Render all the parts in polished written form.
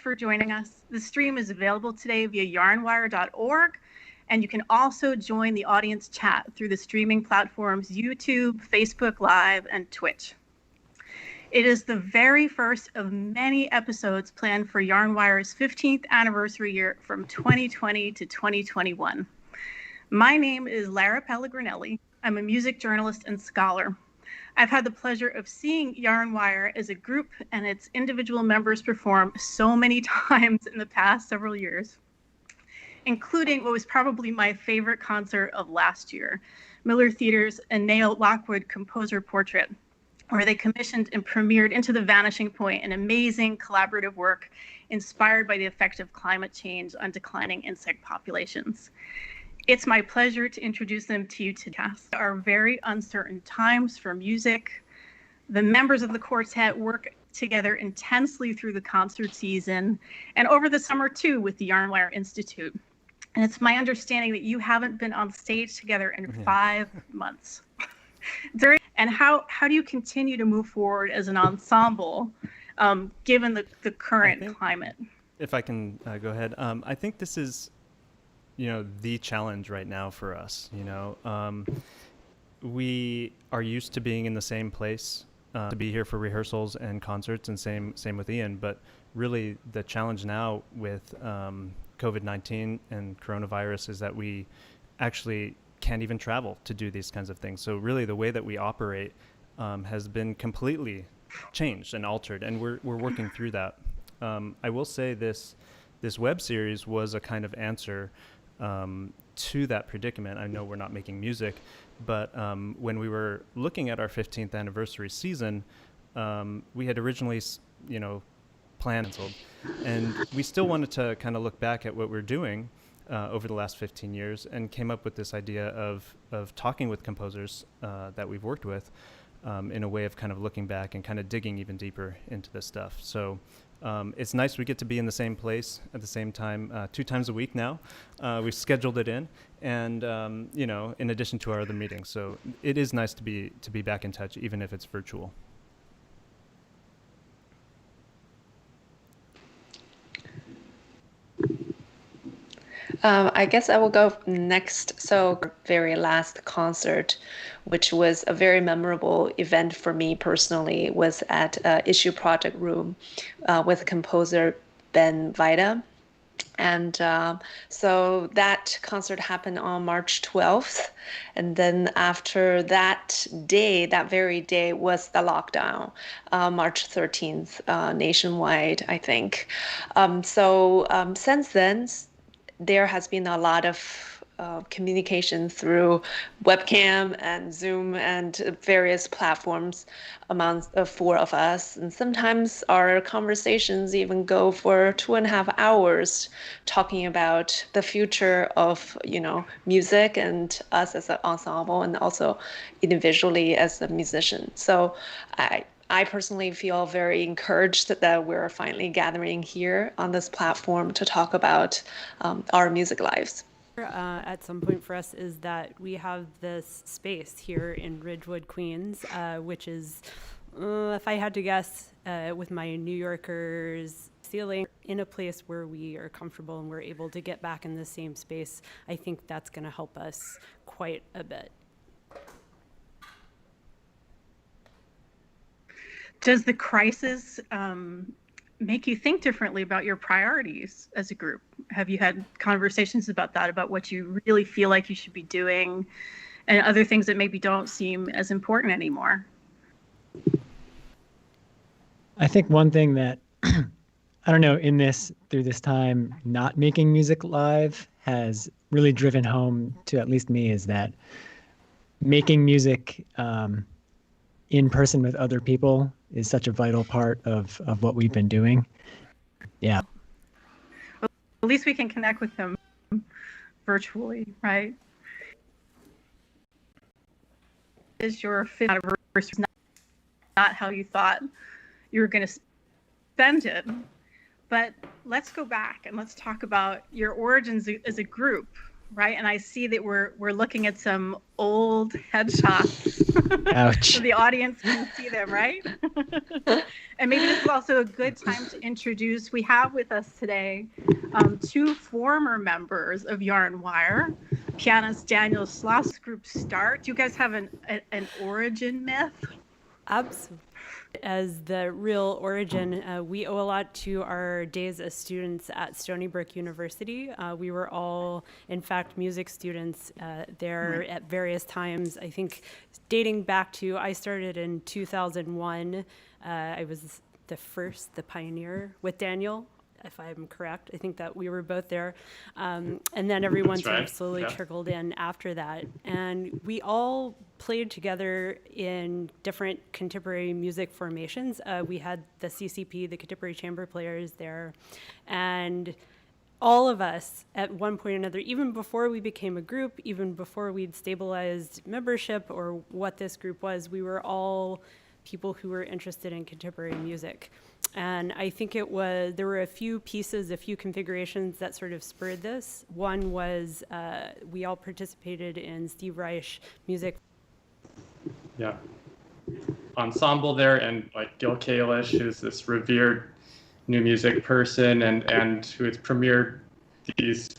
for joining us. The stream is available today via yarnwire.org, and you can also join the audience chat through the streaming platforms YouTube, Facebook Live, and Twitch. It is the very first of many episodes planned for Yarnwire's 15th anniversary year from 2020 to 2021. My name is Lara Peregrinelli. I'm a music journalist and scholar. I've had the pleasure of seeing Yarnwire as a group and its individual members perform so many times in the past several years, including what was probably my favorite concert of last year, Miller Theater's Aneo Lockwood Composer Portrait, where they commissioned and premiered Into the Vanishing Point, an amazing collaborative work inspired by the effect of climate change on declining insect populations. It's my pleasure to introduce them to you today. These are very uncertain times for music. The members of the quartet work together intensely through the concert season and over the summer too with the Yarnwire Institute. And it's my understanding that you haven't been on stage together in 5 months. And how do you continue to move forward as an ensemble given the current climate? If I can go ahead, I think this is the challenge right now for us. We are used to being in the same place, to be here for rehearsals and concerts, and same with Ian. But really, the challenge now with COVID-19 and coronavirus is that we actually can't even travel to do these kinds of things. So really, the way that we operate has been completely changed and altered, and we're working through that. I will say this web series was a kind of answer to that predicament. I know we're not making music, but when we were looking at our 15th anniversary season, we had originally, planned, and we still wanted to kind of look back at what we're doing over the last 15 years, and came up with this idea of talking with composers that we've worked with in a way of kind of looking back and kind of digging even deeper into this stuff. So it's nice we get to be in the same place at the same time 2 times a week now. We've scheduled it in, and in addition to our other meetings. So it is nice to be back in touch, even if it's virtual. I guess I will go next. So very last concert, which was a very memorable event for me personally, was at Issue Project Room with composer Ben Vida. And so that concert happened on March 12th. And then after that very day was the lockdown, March 13th, nationwide, I think. So since then, there has been a lot of communication through webcam and Zoom and various platforms among the 4 of us. And sometimes our conversations even go for 2.5 hours talking about the future of, music and us as an ensemble, and also individually as a musician. So I personally feel very encouraged that we're finally gathering here on this platform to talk about our music lives. At some point for us is that we have this space here in Ridgewood, Queens, which is, if I had to guess, with my New Yorkers ceiling, in a place where we are comfortable and we're able to get back in the same space. I think that's going to help us quite a bit. Does the crisis make you think differently about your priorities as a group? Have you had conversations about that, about what you really feel like you should be doing, and other things that maybe don't seem as important anymore? I think one thing that, I don't know, through this time, not making music live has really driven home to at least me, is that making music in person with other people is such a vital part of what we've been doing. Yeah. Well, at least we can connect with them virtually, right? Is your 5th anniversary not how you thought you were going to spend it? But let's go back and let's talk about your origins as a group. right? And I see that we're looking at some old headshots. Ouch. So the audience can see them, right? And maybe this is also a good time to introduce, we have with us today two former members of Yarn Wire, pianist Daniel Schloss group Start. Do you guys have an origin myth? Absolutely. As the real origin, we owe a lot to our days as students at Stony Brook University. We were all, in fact, music students there at various times. I think dating back to, I started in 2001. I was the pioneer with Daniel, if I'm correct. I think that we were both there. And then everyone sort of slowly trickled in after that. And we all played together in different contemporary music formations. We had the CCP, the Contemporary Chamber Players there. And all of us at one point or another, even before we became a group, even before we'd stabilized membership or what this group was, we were all people who were interested in contemporary music. And I think there were a few pieces, a few configurations that sort of spurred this. One was we all participated in Steve Reich music. Yeah. Ensemble there, and like Gil Kalish, who's this revered new music person and who has premiered these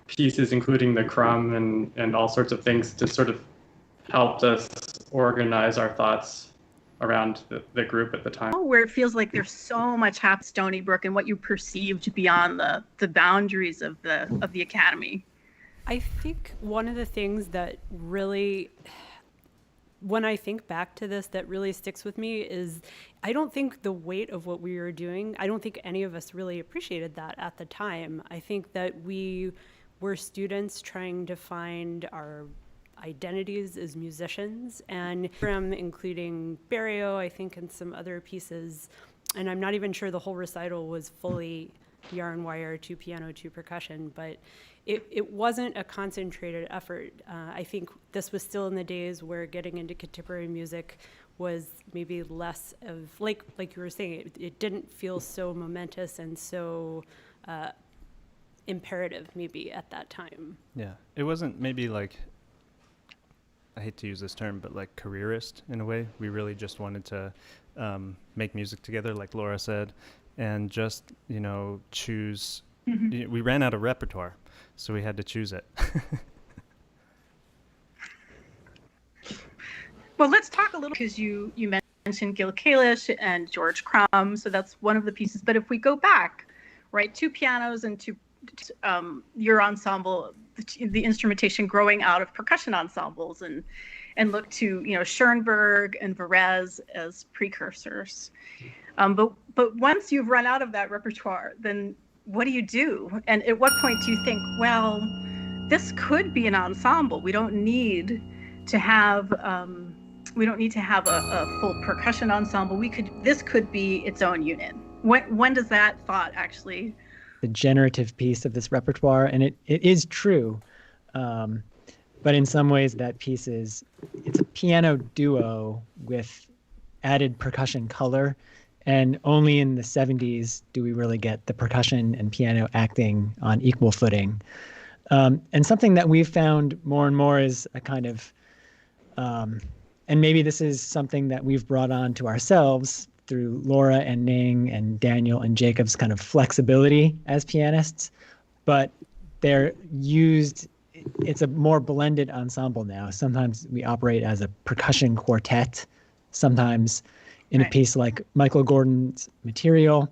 pieces, including the Crumb and all sorts of things, to sort of helped us organize our thoughts around the group at the time. Where it feels like there's so much happening at Stony Brook and what you perceived beyond the boundaries of the academy. I think one of the things that really, when I think back to this, that really sticks with me is I don't think the weight of what we were doing, I don't think any of us really appreciated that at the time. I think that we were students trying to find our identities as musicians, and from including Barrio, I think, and some other pieces. And I'm not even sure the whole recital was fully yarn wire, 2 piano, 2 percussion, but it wasn't a concentrated effort. I think this was still in the days where getting into contemporary music was maybe less of, like you were saying, it didn't feel so momentous and so imperative maybe at that time. Yeah, it wasn't maybe like, I hate to use this term, but like careerist in a way. We really just wanted to make music together, like Laura said, and just, choose. Mm-hmm. We ran out of repertoire, so we had to choose it. Well, let's talk a little, because you mentioned Gil Kalish and George Crumb, so that's one of the pieces. But if we go back, right, 2 pianos and your ensemble, the instrumentation growing out of percussion ensembles, and look to Schoenberg and Varese as precursors. But once you've run out of that repertoire, then what do you do? And at what point do you think, well, this could be an ensemble? We don't need to have a full percussion ensemble. This could be its own unit. When does that thought actually? The generative piece of this repertoire, and it is true, but in some ways that piece it's a piano duo with added percussion color, and only in the 70s do we really get the percussion and piano acting on equal footing. And something that we've found more and more is a kind of, and maybe this is something that we've brought on to ourselves through Laura and Ning and Daniel and Jacob's kind of flexibility as pianists, but they're used, it's a more blended ensemble now. Sometimes we operate as a percussion quartet, sometimes in a piece like Michael Gordon's Material,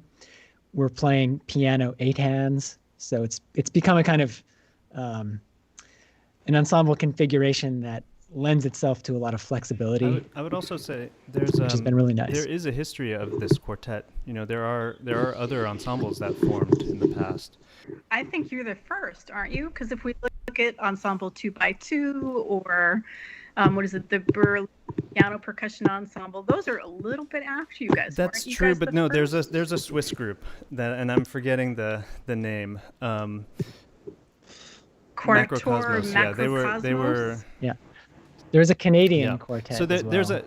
we're playing piano 8 hands. So it's become a kind of an ensemble configuration that lends itself to a lot of flexibility. I would also say which has been really nice. There is a history of this quartet. There are other ensembles that formed in the past. I think you're the first, aren't you? Because if we look at Ensemble 2x2 or the Berlin Piano Percussion Ensemble, those are a little bit after you guys. That's true, but no, there's a Swiss group and I'm forgetting the name. Macrocosmos. Yeah, they were. Yeah. There's a Canadian quartet. So as well.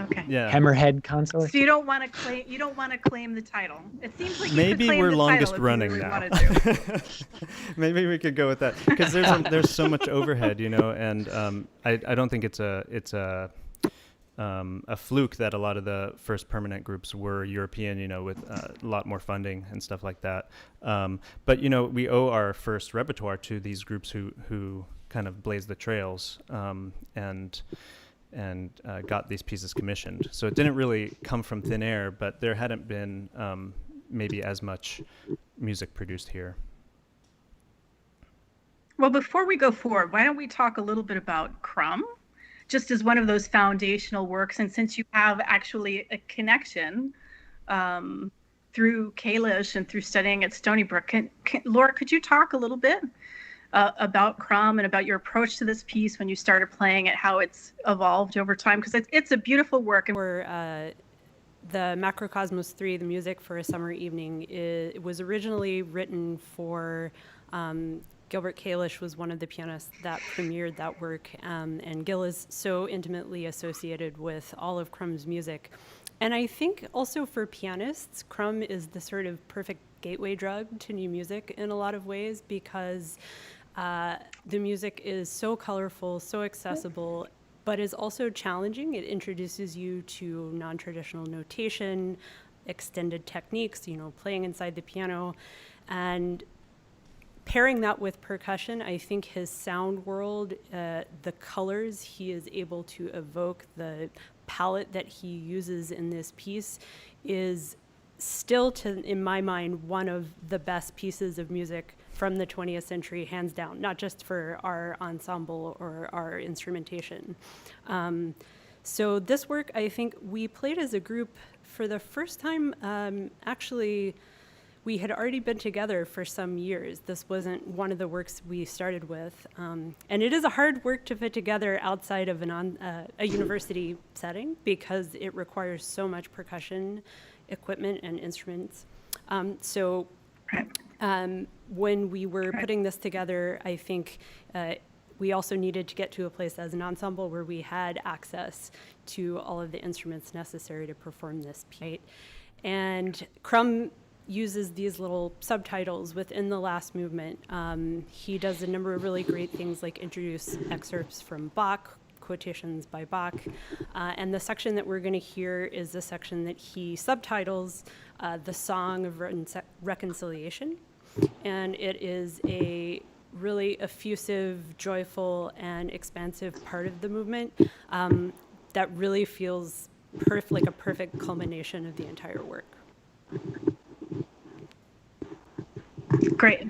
Okay. Yeah. Hammerhead consort. So you don't want to claim the title. It seems like you Maybe could claim we're the longest title if running you really now. wanted to. Maybe we could go with that because there's so much overhead, and I don't think it's a fluke that a lot of the first permanent groups were European, with a lot more funding and stuff like that. But we owe our first repertoire to these groups who kind of blazed the trails and got these pieces commissioned. So it didn't really come from thin air, but there hadn't been maybe as much music produced here. Well, before we go forward, why don't we talk a little bit about Crumb, just as one of those foundational works, and since you have actually a connection through Kalish and through studying at Stony Brook, Laura, could you talk a little bit about Crumb and about your approach to this piece when you started playing it, how it's evolved over time? Because it's a beautiful work. For the Macrocosmos 3, the music for a summer evening, it was originally written for Gilbert Kalish was one of the pianists that premiered that work, and Gil is so intimately associated with all of Crumb's music. And I think also for pianists, Crumb is the sort of perfect gateway drug to new music in a lot of ways, because the music is so colorful, so accessible, but is also challenging. It introduces you to non-traditional notation, extended techniques, playing inside the piano, and pairing that with percussion. I think his sound world, the colors he is able to evoke, the palette that he uses in this piece is still, in my mind, one of the best pieces of music from the 20th century, hands down, not just for our ensemble or our instrumentation. So this work, I think we played as a group for the first time. Actually, we had already been together for some years. This wasn't one of the works we started with. And it is a hard work to fit together outside of a university setting, because it requires so much percussion equipment and instruments. When we were putting this together, I think we also needed to get to a place as an ensemble where we had access to all of the instruments necessary to perform this piece. And Crumb uses these little subtitles within the last movement. He does a number of really great things, like introduce excerpts from Bach, quotations by Bach. And the section that we're going to hear is the section that he subtitles the Song of Reconciliation. And it is a really effusive, joyful, and expansive part of the movement that really feels like a perfect culmination of the entire work. Great.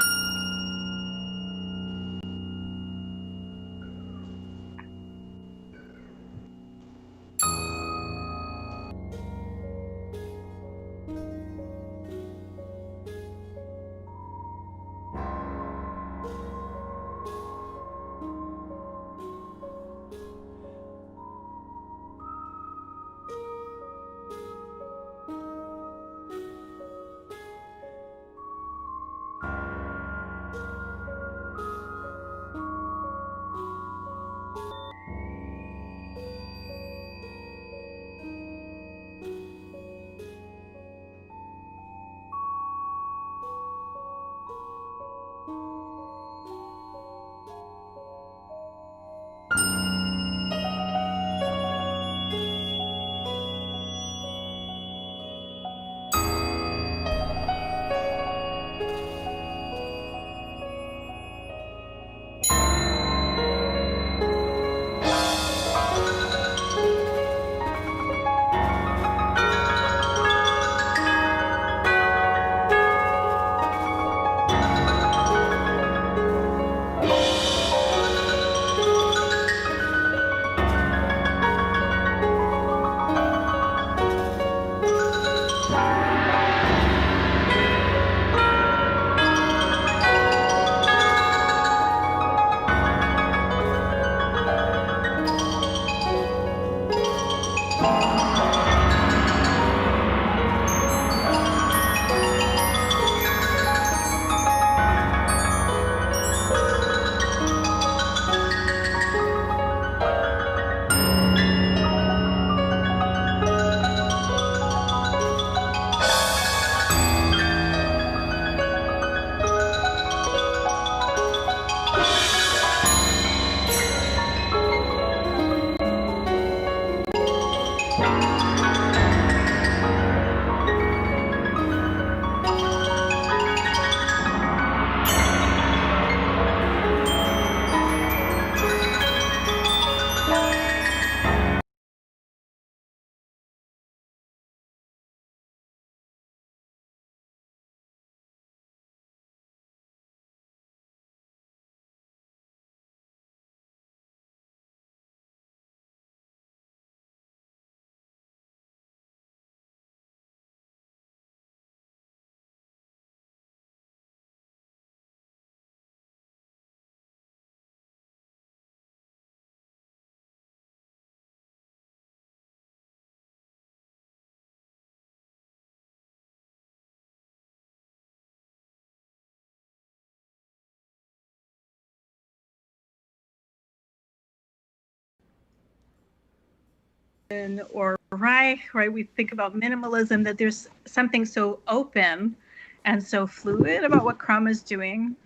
or Reich, right? We think about minimalism, that there's something so open and so fluid about what Crumb is doing.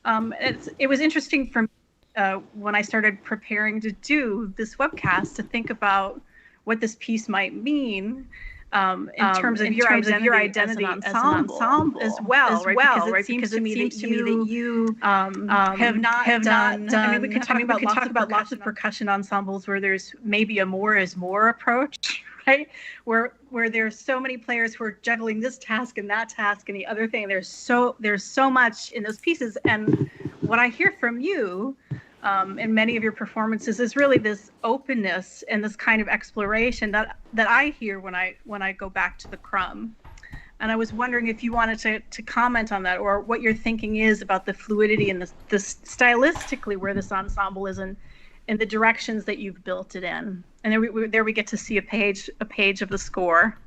It was interesting for me when I started preparing to do this webcast to think about what this piece might mean in terms of your identity as an ensemble as well, right? Because it seems to me that you have not done. I mean, we could talk about lots of percussion ensembles where there's maybe a more is more approach, right? Where there's so many players who are juggling this task and that task and the other thing. There's so much in those pieces, and what I hear from you in many of your performances is really this openness and this kind of exploration that I hear when I go back to the Crumb. And I was wondering if you wanted to comment on that, or what your thinking is about the fluidity and the stylistically where this ensemble is in the directions that you've built it in. And there we get to see a page of the score.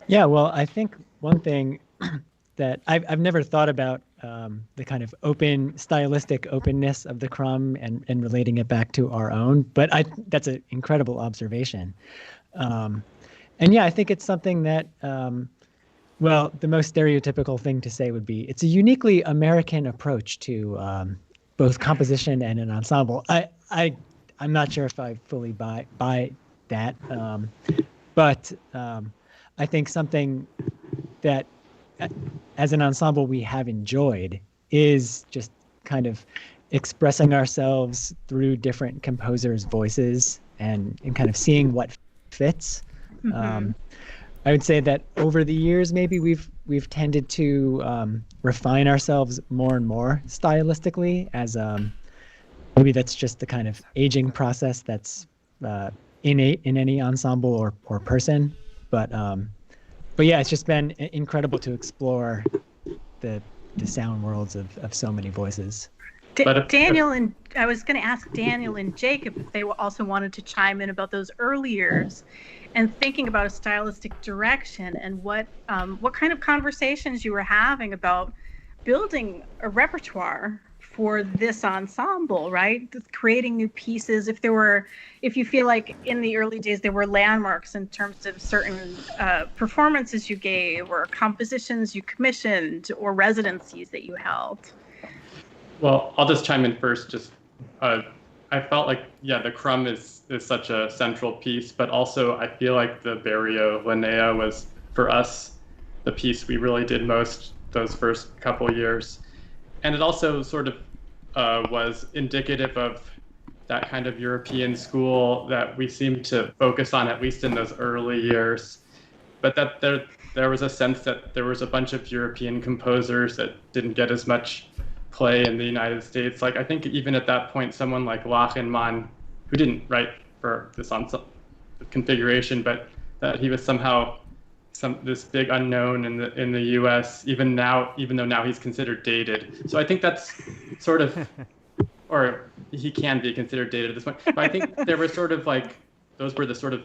Yeah, well, I think one thing that I've never thought about the kind of stylistic openness of the Crumb and relating it back to our own, but that's an incredible observation. And yeah, I think it's something that, well, the most stereotypical thing to say would be it's a uniquely American approach to both composition and an ensemble. I'm not sure if I fully buy that, but I think something that as an ensemble we have enjoyed is just kind of expressing ourselves through different composers' voices and kind of seeing what fits. Mm-hmm. I would say that over the years, maybe we've tended to refine ourselves more and more stylistically, as maybe that's just the kind of aging process that's innate in any ensemble or person. But yeah, it's just been incredible to explore the sound worlds of so many voices. Daniel and I was going to ask Daniel and Jacob if they also wanted to chime in about those early years and thinking about a stylistic direction and what kind of conversations you were having about building a repertoire for this ensemble, right? Creating new pieces. If you feel like in the early days there were landmarks in terms of certain performances you gave, or compositions you commissioned, or residencies that you held. Well, I'll just chime in first. I felt like, yeah, the Crumb is such a central piece, but also I feel like the Barrio Linnea was, for us, the piece we really did most those first couple years. And it also sort of was indicative of that kind of European school that we seemed to focus on, at least in those early years. But that there was a sense that there was a bunch of European composers that didn't get as much play in the United States. Like, I think even at that point, someone like Lachenmann, who didn't write for this configuration, but that he was somehow this big unknown in the U.S. even though now he's considered dated. So I think that's sort of, or he can be considered dated at this point. But I think there were sort of like, those were the sort of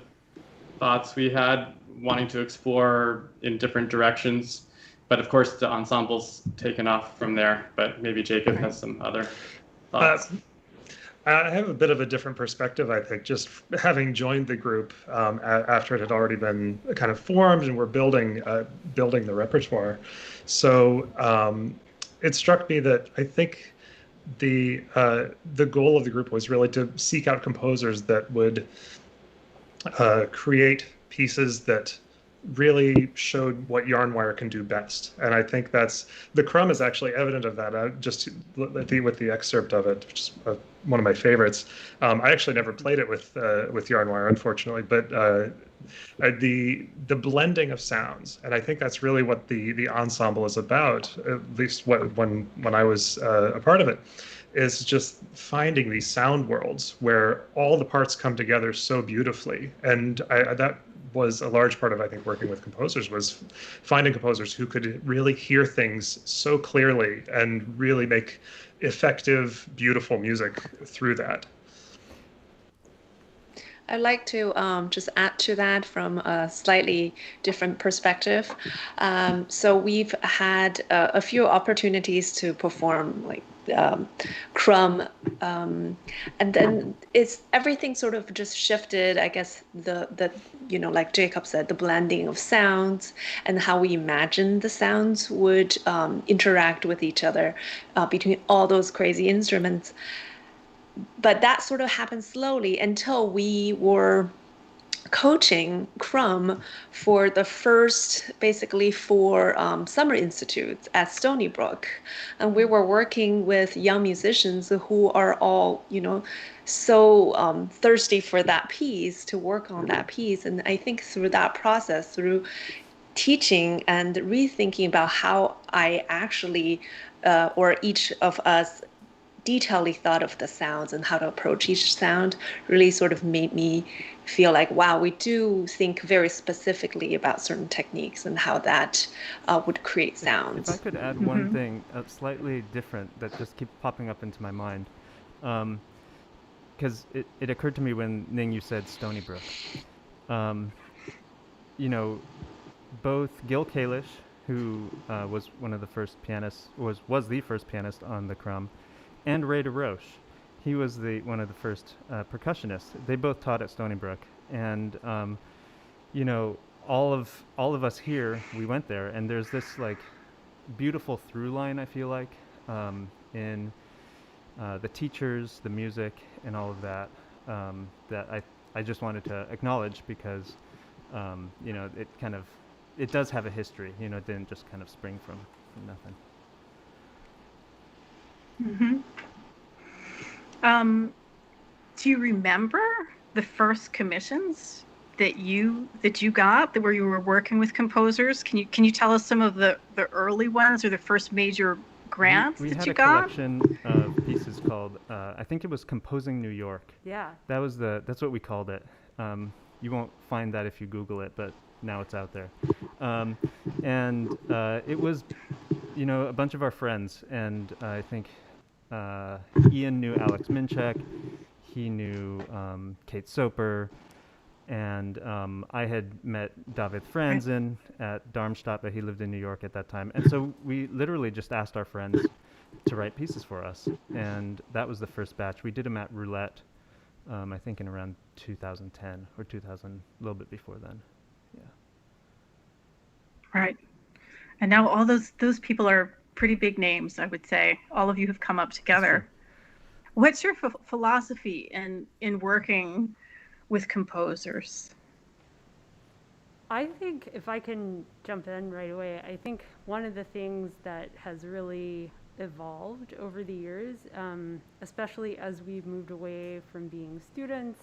thoughts we had, wanting to explore in different directions. But of course, the ensemble's taken off from there. But maybe Jacob has some other thoughts. I have a bit of a different perspective, I think, just having joined the group after it had already been kind of formed and we're building the repertoire. So it struck me that I think the goal of the group was really to seek out composers that would create pieces that really showed what Yarnwire can do best. And I think the Crumb is actually evident of that. Just with the excerpt of it, which is one of my favorites. I actually never played it with Yarnwire, unfortunately, but the blending of sounds, and I think that's really what the ensemble is about, at least when I was a part of it, is just finding these sound worlds where all the parts come together so beautifully. And that was a large part of, I think, working with composers, was finding composers who could really hear things so clearly and really make effective, beautiful music through that. I'd like to just add to that from a slightly different perspective. So we've had a few opportunities to perform like Crumb, and then everything sort of just shifted. I guess the like Jacob said, the blending of sounds and how we imagine the sounds would interact with each other between all those crazy instruments. But that sort of happened slowly until we were coaching Crumb for the first, basically for summer institutes at Stony Brook. And we were working with young musicians who are all, so thirsty for that piece, to work on that piece. And I think through that process, through teaching and rethinking about how I actually, or each of us, detailedly thought of the sounds and how to approach each sound, really sort of made me feel like, wow, we do think very specifically about certain techniques and how that would create sounds. If I could add one thing slightly different that just keeps popping up into my mind, because it occurred to me when Ning, you said Stony Brook. Both Gil Kalish, who was one of the first pianists, was the first pianist on the Crumb, and Ray DeRoche. He was one of the first percussionists. They both taught at Stony Brook, and all of us here, we went there, and there's this like beautiful through line, I feel like, in the teachers, the music, and all of that, that I just wanted to acknowledge, because it does have a history. It didn't just kind of spring from nothing. Do you remember the first commissions that you got, where you were working with composers? Can you tell us some of the early ones, or the first major grants that you got? We had a collection of pieces called I think it was Composing New York. Yeah. That's what we called it. You won't find that if you Google it, but now it's out there. And it was a bunch of our friends, and I think Ian knew Alex Minchek, he knew Kate Soper, and I had met David Franzen at Darmstadt, but he lived in New York at that time. And so we literally just asked our friends to write pieces for us, and that was the first batch. We did them at Roulette, I think in around 2010 or 2000, a little bit before then. Yeah. Right. And now all those people are pretty big names, I would say. All of you have come up together. What's your philosophy in working with composers? I think, if I can jump in right away, I think one of the things that has really evolved over the years, especially as we've moved away from being students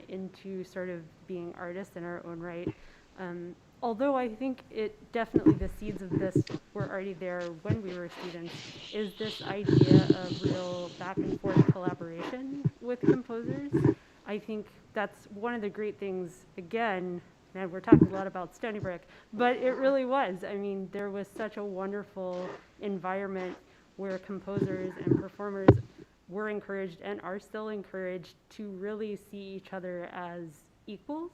into sort of being artists in our own right, although I think definitely the seeds of this were already there when we were students, is this idea of real back and forth collaboration with composers. I think that's one of the great things, again, and we're talking a lot about Stony Brook, but it really was. I mean, there was such a wonderful environment where composers and performers were encouraged and are still encouraged to really see each other as equals.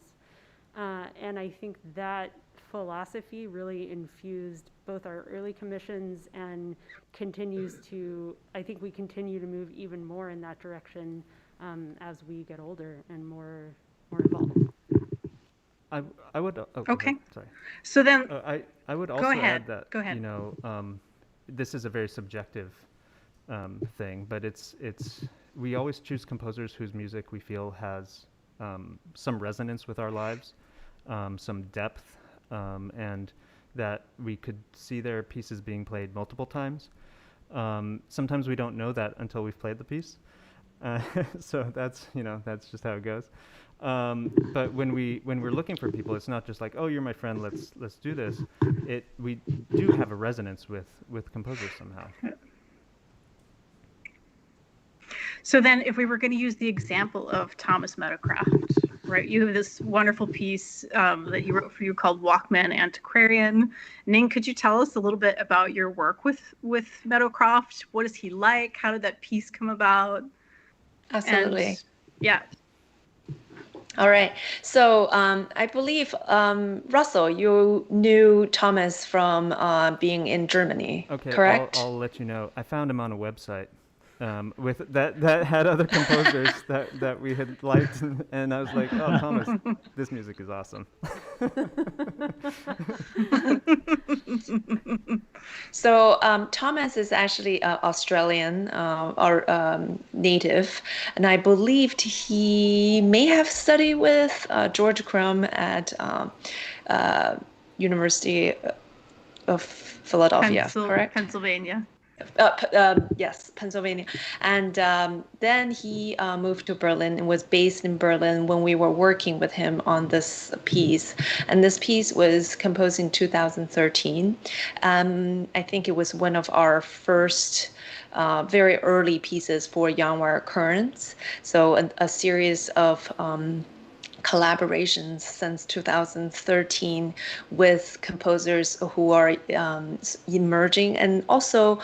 And I think that philosophy really infused both our early commissions and I think we continue to move even more in that direction as we get older and more involved. I would. Okay. Sorry. So then. I would also add that. Go ahead. This is a very subjective thing, but we always choose composers whose music we feel has some resonance with our lives, some depth, and that we could see their pieces being played multiple times. Sometimes we don't know that until we've played the piece, so that's just how it goes. But when we're looking for people, it's not just like, oh, you're my friend, let's do this. We do have a resonance with composers somehow. So then, if we were going to use the example of Thomas Meadowcroft, right? You have this wonderful piece that you wrote for you called Walkman Antiquarian. Ning, could you tell us a little bit about your work with Meadowcroft? What is he like? How did that piece come about? Absolutely. And, yeah. All right. So I believe, Russell, you knew Thomas from being in Germany, Okay, correct? I'll let you know. I found him on a website with that had other composers that we had liked, and I was like, oh, Thomas, this music is awesome. So Thomas is actually Australian or native, and I believed he may have studied with George Crumb at University of Philadelphia, correct? Pennsylvania. Yes, Pennsylvania. And then he moved to Berlin and was based in Berlin when we were working with him on this piece. And this piece was composed in 2013. I think it was one of our first very early pieces for young wire currents. So a series of collaborations since 2013 with composers who are emerging, and also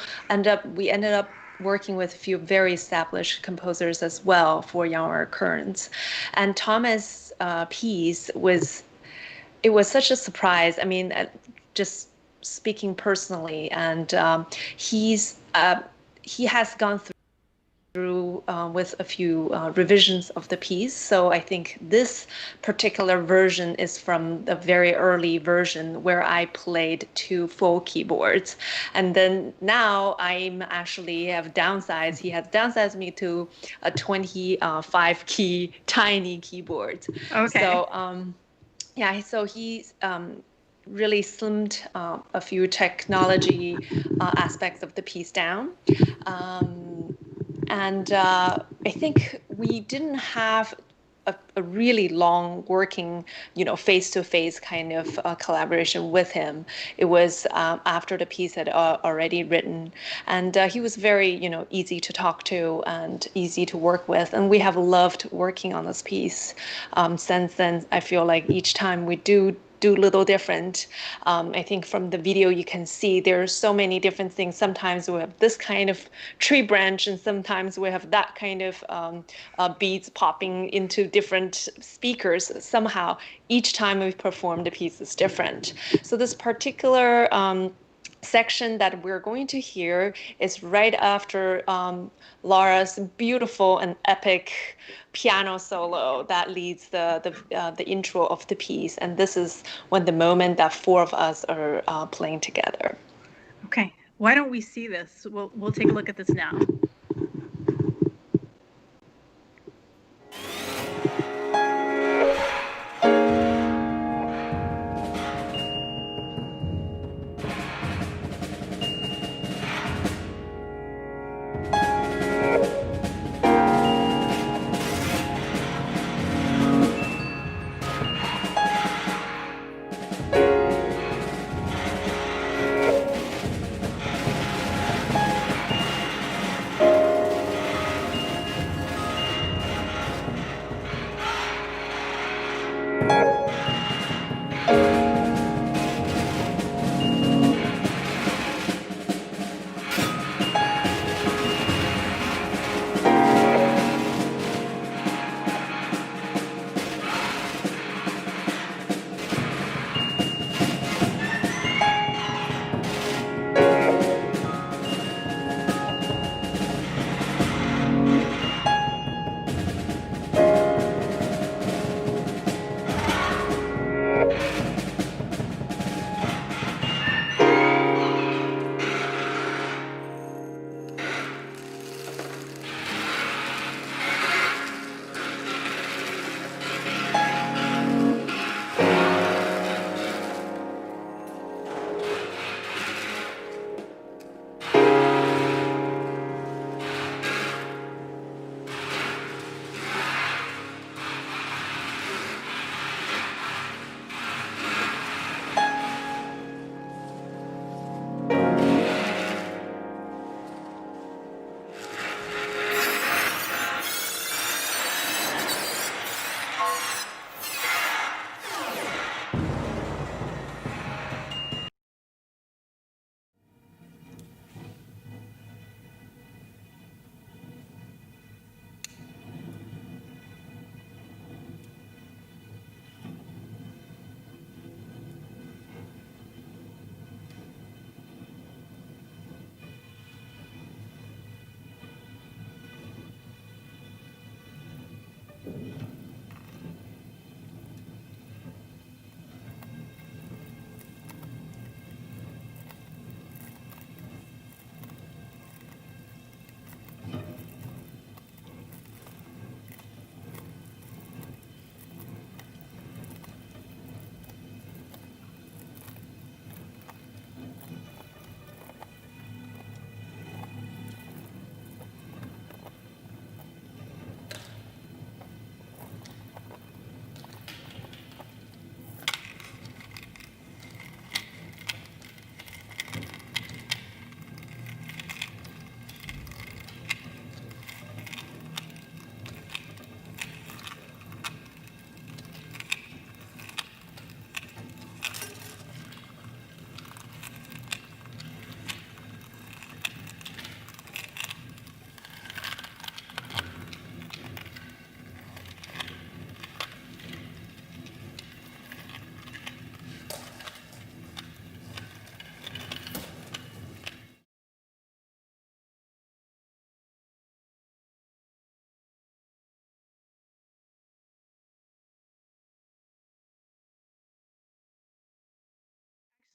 we ended up working with a few very established composers as well for young wire currents. And Thomas' piece was such a surprise. I mean, just speaking personally, and he has gone through with a few revisions of the piece. So I think this particular version is from the very early version where I played 2 full keyboards. And then now I'm actually have downsized. He has downsized me to a 25 key tiny keyboard. Okay. So yeah, so he's really slimmed a few technology aspects of the piece down. And I think we didn't have a really long working, face-to-face kind of collaboration with him. It was after the piece had already written, and he was very, easy to talk to and easy to work with. And we have loved working on this piece. Since then, I feel like each time we do little different. I think from the video you can see there are so many different things. Sometimes we have this kind of tree branch, and sometimes we have that kind of beads popping into different speakers. Somehow each time we perform the piece is different. So this particular section that we're going to hear is right after Lara's beautiful and epic piano solo that leads the intro of the piece. And this is when the moment that 4 of us are playing together. Okay, why don't we see this? We'll take a look at this now.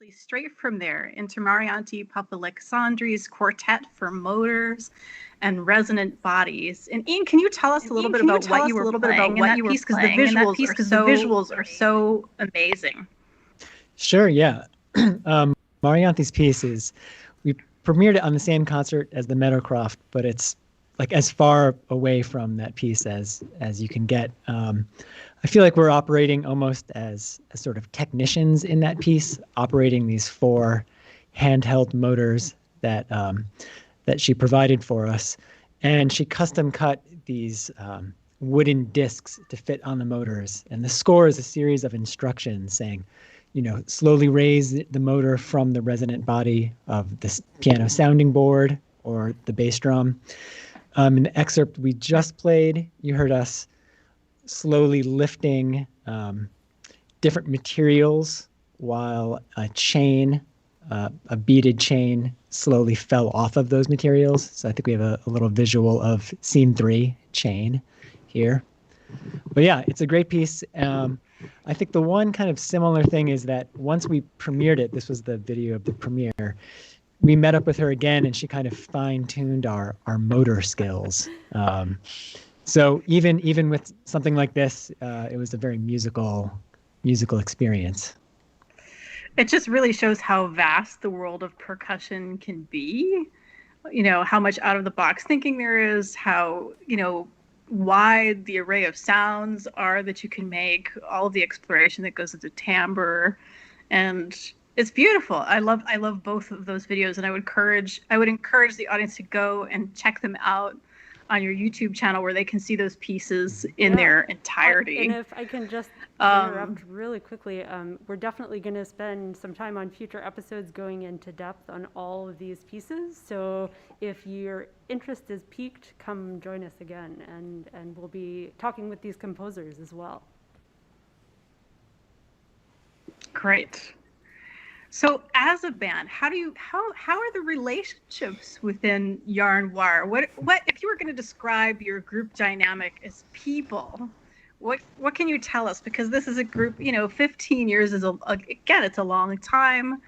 actually straight from there into Marianti Papalexandri's Quartet for Motors and Resonant Bodies. And Ian, can you tell us a little bit about what you were playing in that piece? Because the visuals are so amazing. Sure, yeah. Marianti's piece is, we premiered it on the same concert as the Meadowcroft, but it's like as far away from that piece as you can get. I feel like we're operating almost as sort of technicians in that piece, operating these 4 handheld motors that that she provided for us, and she custom cut these wooden discs to fit on the motors. And the score is a series of instructions saying, slowly raise the motor from the resonant body of this piano sounding board or the bass drum. In the excerpt we just played, you heard us slowly lifting different materials while a beaded chain slowly fell off of those materials. So I think we have a little visual of scene 3, chain, here. But yeah, it's a great piece. I think the one kind of similar thing is that once we premiered it, this was the video of the premiere, we met up with her again and she kind of fine-tuned our motor skills. So even with something like this, it was a very musical experience. It just really shows how vast the world of percussion can be. How much out of the box thinking there is, how, wide the array of sounds are that you can make, all of the exploration that goes into timbre, and it's beautiful. I love both of those videos, and I would encourage the audience to go and check them out on your YouTube channel where they can see those pieces in their entirety. And if I can just interrupt really quickly, we're definitely going to spend some time on future episodes going into depth on all of these pieces. So if your interest is piqued, come join us again, and we'll be talking with these composers as well. Great. So as a band, how are the relationships within Yarn Wire? What if you were going to describe your group dynamic as people? What can you tell us? Because this is a group, 15 years is it's a long time.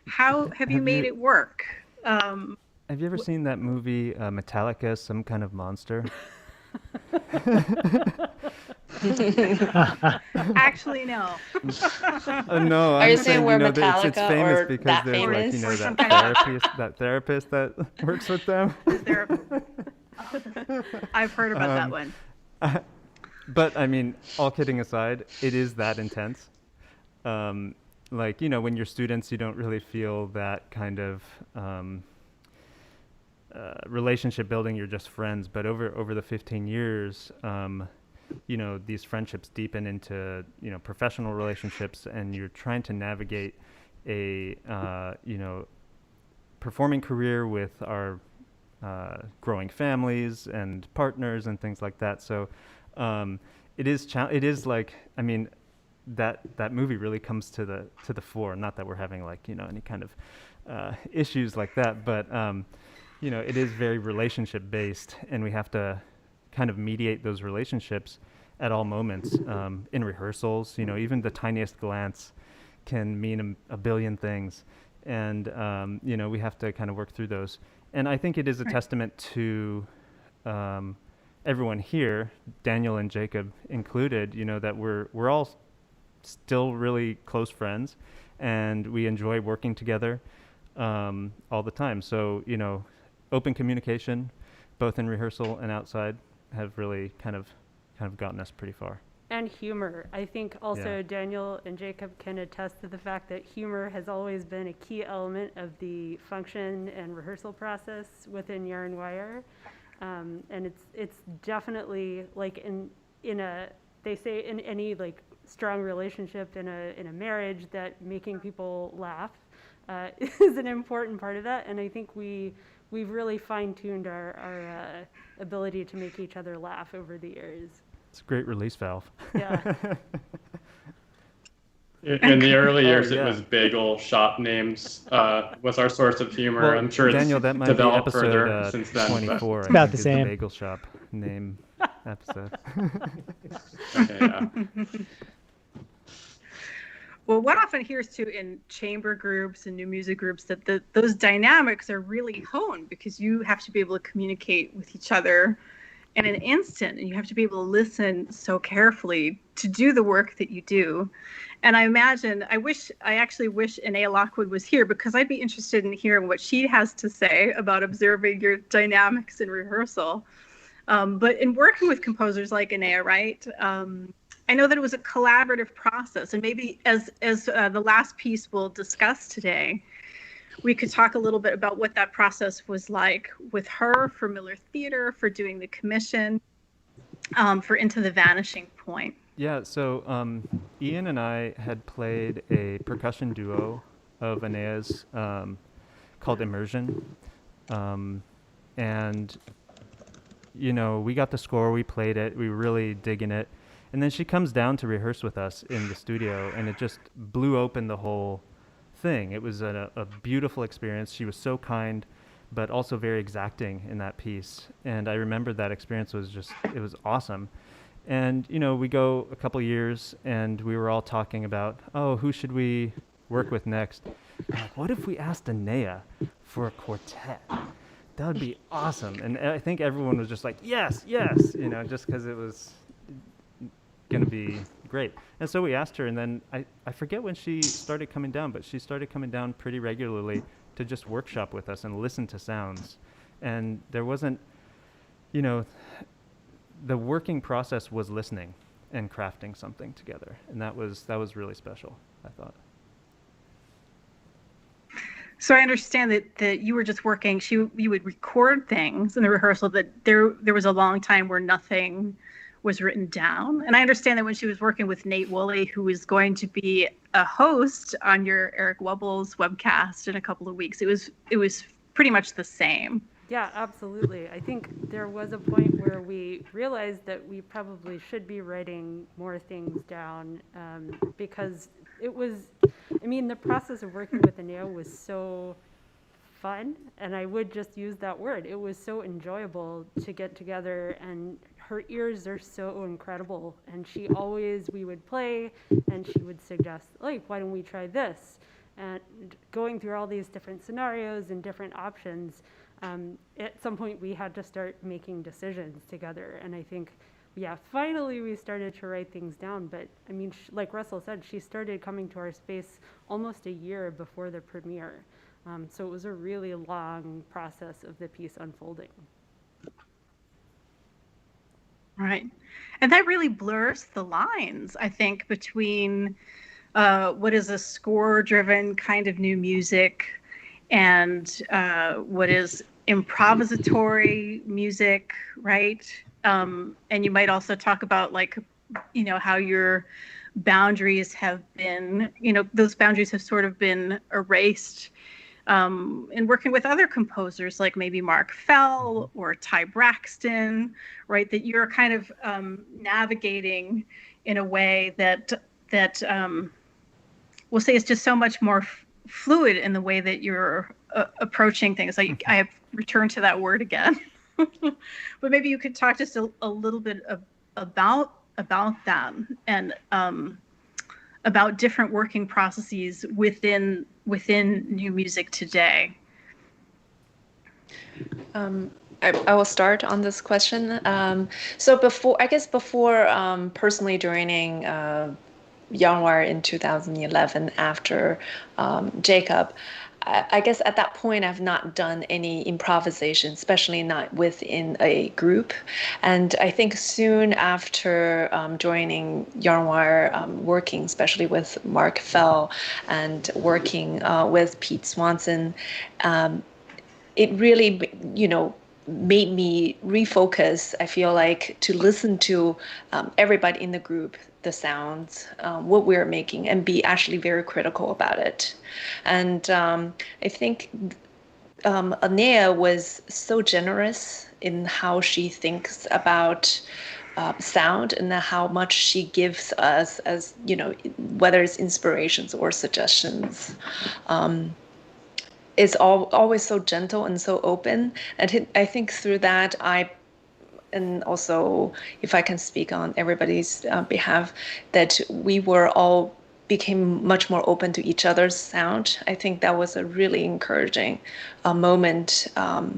How have you made it work? Have you ever seen that movie Metallica, Some Kind of Monster? Actually, no. No, Are you saying we're Metallica it's famous or because that there's famous? that therapist that works with them. I've heard about that one. But I mean, all kidding aside, it is that intense. When you're students, you don't really feel that kind of relationship building. You're just friends. But over the 15 years, these friendships deepen into, professional relationships, and you're trying to navigate a, performing career with our growing families and partners and things like that. So it is like, I mean, that movie really comes to the fore. Not that we're having any kind of issues like that, but it is very relationship based, and we have to kind of mediate those relationships at all moments, in rehearsals. Even the tiniest glance can mean a billion things, and we have to kind of work through those. And I think it is a testament to everyone here, Daniel and Jacob included, that we're all still really close friends, and we enjoy working together all the time. So open communication, both in rehearsal and outside, have really kind of gotten us pretty far. And humor. I think also Daniel and Jacob can attest to the fact that humor has always been a key element of the function and rehearsal process within Yarn Wire. And it's definitely they say in any strong relationship in a marriage, that making people laugh is an important part of that. And I think we've really fine-tuned our ability to make each other laugh over the years. It's a great release valve. Yeah. In the early years, it was bagel shop names was our source of humor. Well, I'm sure Daniel, it's that might developed be further episode since then. 24. It's about I think, the is same. The bagel shop name episode. Okay, yeah. Well, one often hears too in chamber groups and new music groups that those dynamics are really honed because you have to be able to communicate with each other in an instant, and you have to be able to listen so carefully to do the work that you do. And I actually wish Anea Lockwood was here, because I'd be interested in hearing what she has to say about observing your dynamics in rehearsal. But in working with composers like Anea, right? I know that it was a collaborative process, and maybe as the last piece we'll discuss today, we could talk a little bit about what that process was like with her for Miller Theater, for doing the commission, for Into the Vanishing Point. Yeah, so Ian and I had played a percussion duo of Anea's called Immersion. And, you know, we got the score, we played it, we were really digging it. And then she comes down to rehearse with us in the studio, and it just blew open the whole thing. It was a beautiful experience. She was so kind, but also very exacting in that piece. And I remember that experience was it was awesome. And, you know, we go a couple years and we were all talking about, oh, who should we work with next? I'm like, what if we asked Anea for a quartet? That would be awesome. And I think everyone was just like, yes, you know, just because it was going to be great. And so we asked her, and then I forget when she started coming down, but she started coming down pretty regularly to just workshop with us and listen to sounds. And there wasn't, you know, the working process was listening and crafting something together. And that was really special, I thought. So I understand that you were just working, you would record things in the rehearsal, that there was a long time where nothing was written down. And I understand that when she was working with Nate Woolley, who is going to be a host on your Eric Wubbles webcast in a couple of weeks, it was pretty much the same. Yeah, absolutely. I think there was a point where we realized that we probably should be writing more things down, because it was, I mean, the process of working with Anea was so fun, and I would just use that word. It was so enjoyable to get together, and her ears are so incredible. And we would play, and she would suggest, like, why don't we try this? And going through all these different scenarios and different options, at some point we had to start making decisions together. And I think, yeah, finally we started to write things down. But I mean, like Russell said, she started coming to our space almost a year before the premiere. So it was a really long process of the piece unfolding. Right. And that really blurs the lines, I think, between what is a score-driven kind of new music and what is improvisatory music, right? And you might also talk about, like, you know, how your boundaries have been, you know, those boundaries have sort of been erased in working with other composers, like maybe Mark Fell or Ty Braxton, right? That you're kind of navigating in a way that we'll say is just so much more fluid in the way that you're approaching things. I have returned to that word again, but maybe you could talk just a little bit about them and about different working processes within new music today. I will start on this question. So before personally joining Yarnwire in 2011 after Jacob, I guess at that point I've not done any improvisation, especially not within a group. And I think soon after joining Yarnwire, working especially with Mark Fell and working with Pete Swanson, it really, you know, made me refocus, I feel like, to listen to everybody in the group, the sounds, what we're making, and be actually very critical about it. And I think Anea was so generous in how she thinks about sound and how much she gives us as, you know, whether it's inspirations or suggestions. Is always so gentle and so open. And I think through that, and also if I can speak on everybody's behalf, that we were all became much more open to each other's sound. I think that was a really encouraging moment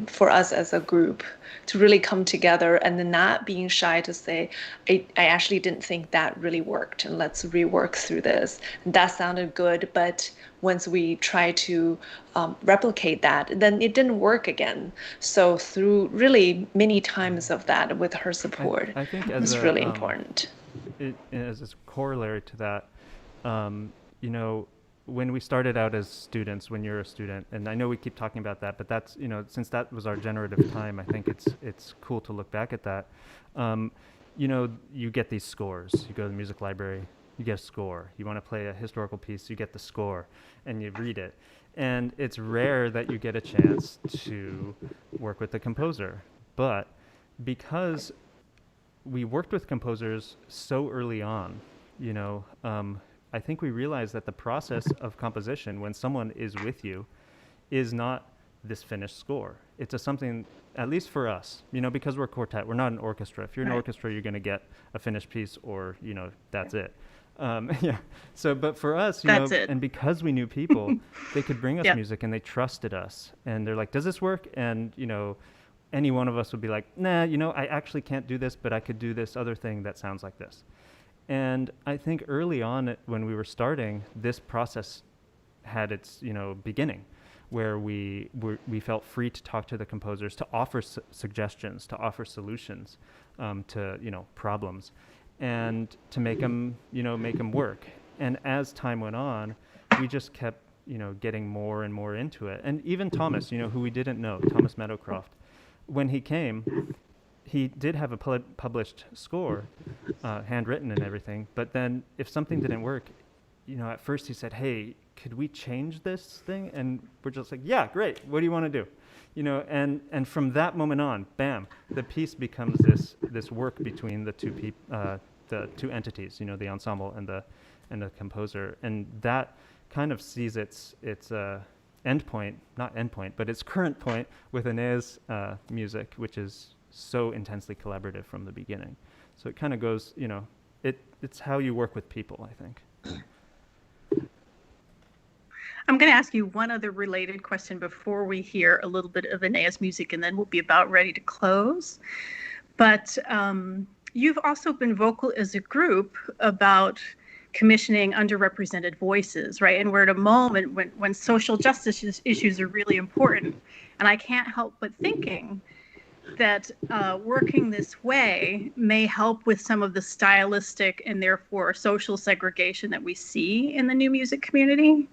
for us as a group to really come together and then not being shy to say, I actually didn't think that really worked, and let's rework through this. That sounded good, but once we try to replicate that, then it didn't work again. So through really many times of that with her support, I think it's really important. As a corollary to that, you know, when we started out as students, when you're a student, and I know we keep talking about that, but that's, you know, since that was our generative time, I think it's cool to look back at that. You know, you get these scores. You go to the music library, you get a score. You want to play a historical piece, you get the score, and you read it. And it's rare that you get a chance to work with the composer. But because we worked with composers so early on, you know, I think we realized that the process of composition, when someone is with you, is not this finished score. It's something, at least for us, you know, because we're a quartet, we're not an orchestra. If you're an orchestra, you're going to get a finished piece, or, you know, that's it. Yeah. So, but for us, you know, and because we knew people, they could bring us music and they trusted us. And they're like, does this work? And, you know, any one of us would be like, nah, you know, I actually can't do this, but I could do this other thing that sounds like this. And I think early on when we were starting, this process had its, you know, beginning, where we felt free to talk to the composers, to offer suggestions, to offer solutions to, you know, problems, and to make them, you know, make them work. And as time went on, we just kept, you know, getting more and more into it. And even Thomas, you know, who we didn't know, Thomas Meadowcroft, when he came, he did have a published score, handwritten and everything. But then if something didn't work, you know, at first he said, hey, could we change this thing? And we're just like, yeah, great. What do you want to do? You know, and from that moment on, bam, the piece becomes this work between the two entities, you know, the ensemble and the composer. And that kind of sees its endpoint, not endpoint, but its current point with Aenea's music, which is so intensely collaborative from the beginning. So it kind of goes, you know, it's how you work with people, I think. I'm going to ask you one other related question before we hear a little bit of Aenea's music, and then we'll be about ready to close. But you've also been vocal as a group about commissioning underrepresented voices, right? And we're at a moment when social justice issues are really important. And I can't help but thinking that working this way may help with some of the stylistic and therefore social segregation that we see in the new music community.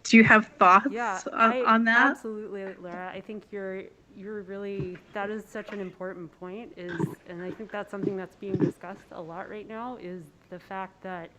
Do you have thoughts on that? Absolutely, Lara. I think you're really, that is such an important point, and I think that's something that's being discussed a lot right now, is the fact that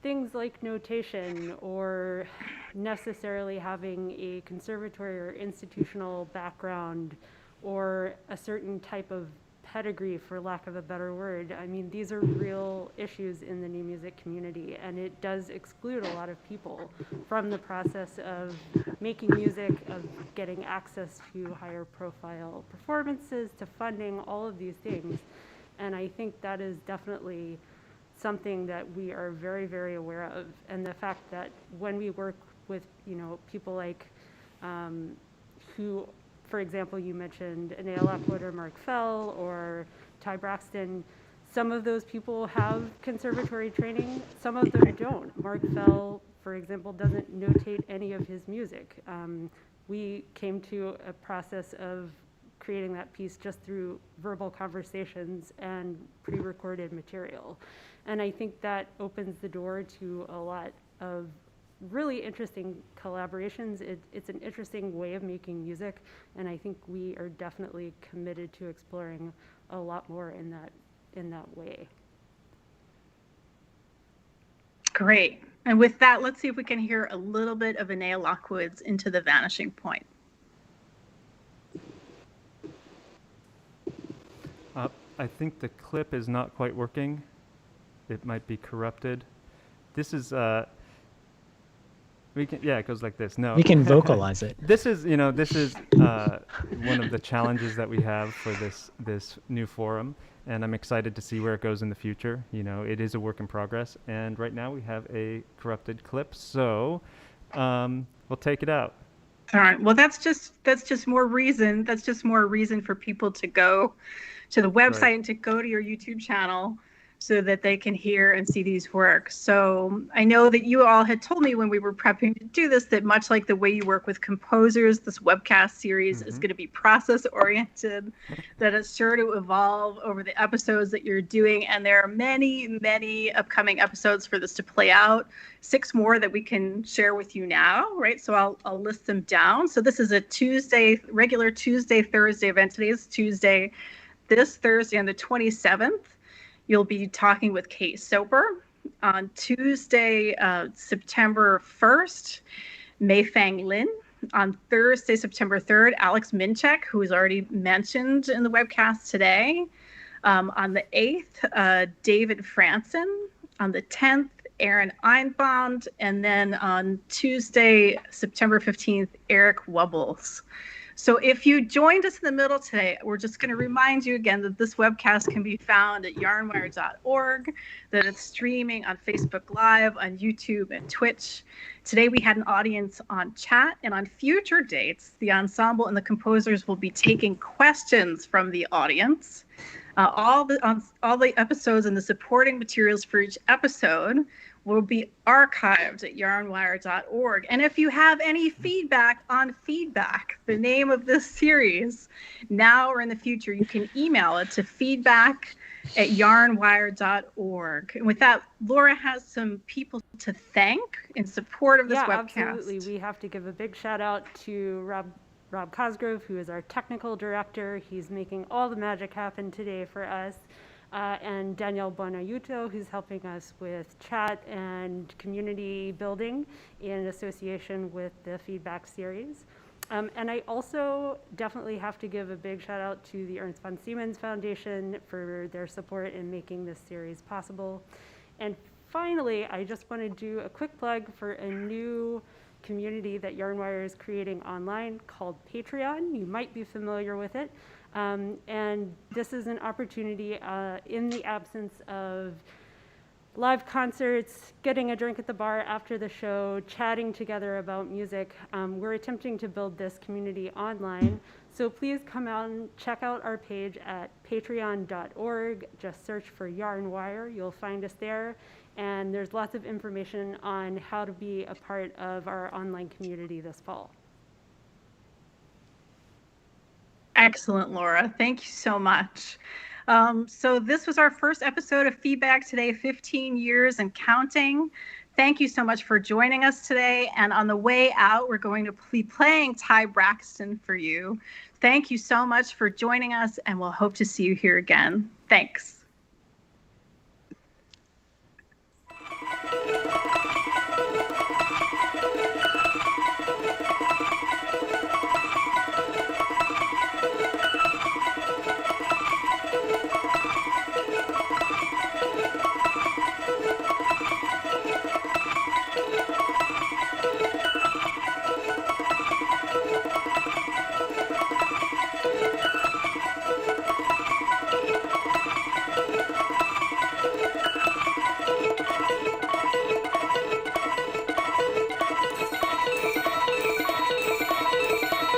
things like notation or necessarily having a conservatory or institutional background or a certain type of pedigree, for lack of a better word. I mean, these are real issues in the new music community, and it does exclude a lot of people from the process of making music, of getting access to higher profile performances, to funding, all of these things. And I think that is definitely something that we are very, very aware of. And the fact that when we work with, you know, people like who, for example, you mentioned Aenea Lockwood or Mark Fell or Ty Braxton. Some of those people have conservatory training, some of them don't. Mark Fell, for example, doesn't notate any of his music. We came to a process of creating that piece just through verbal conversations and pre-recorded material. And I think that opens the door to a lot of really interesting collaborations. It's an interesting way of making music, and I think we are definitely committed to exploring a lot more in that way. Great. And with that, let's see if we can hear a little bit of Aenea Lockwood's Into the Vanishing Point. I think the clip is not quite working. It might be corrupted. This is We can, yeah, it goes like this. No, We can vocalize it. This is one of the challenges that we have for this new forum, and I'm excited to see where it goes in the future. It is a work in progress, and right now we have a corrupted clip, so we'll take it out. All right. Well, that's just more reason. That's just more reason for people to go to the website Right. and to go to your YouTube channel so that they can hear and see these works. So I know that you all had told me when we were prepping to do this that much like the way you work with composers, this webcast series is going to be process oriented, that it's sure to evolve over the episodes that you're doing. And there are many, many upcoming episodes for this to play out. 6 more that we can share with you now, right? So I'll list them down. So this is a regular Tuesday, Thursday event. Today is Tuesday. This Thursday on the 27th, you'll be talking with Kate Soper. On Tuesday, September 1st, Mei Fang Lin. On Thursday, September 3rd, Alex Minchek, who was already mentioned in the webcast today. On the 8th, David Franson. On the 10th, Aaron Einbond. And then on Tuesday, September 15th, Eric Wubbles. So if you joined us in the middle today, we're just going to remind you again that this webcast can be found at yarnwire.org, that it's streaming on Facebook Live, on YouTube, and Twitch. Today we had an audience on chat, and on future dates, the ensemble and the composers will be taking questions from the audience. All the episodes and the supporting materials for each episode will be archived at yarnwire.org. And if you have any feedback on feedback, the name of this series, now or in the future, you can email it to feedback@yarnwire.org. And with that, Laura has some people to thank in support of this webcast. Absolutely. We have to give a big shout out to Rob Cosgrove, who is our technical director. He's making all the magic happen today for us. And Danielle Bonayuto, who's helping us with chat and community building in association with the feedback series. And I also definitely have to give a big shout out to the Ernst von Siemens Foundation for their support in making this series possible. And finally, I just want to do a quick plug for a new community that Yarnwire is creating online called Patreon. You might be familiar with it. And this is an opportunity in the absence of live concerts, getting a drink at the bar after the show, chatting together about music. We're attempting to build this community online. So please come out and check out our page at patreon.org. Just search for Yarnwire. You'll find us there. And there's lots of information on how to be a part of our online community this fall. Excellent, Laura. Thank you so much. So this was our first episode of Feedback Today, 15 years and counting. Thank you so much for joining us today. And on the way out, we're going to be playing Ty Braxton for you. Thank you so much for joining us, and we'll hope to see you here again. Thanks.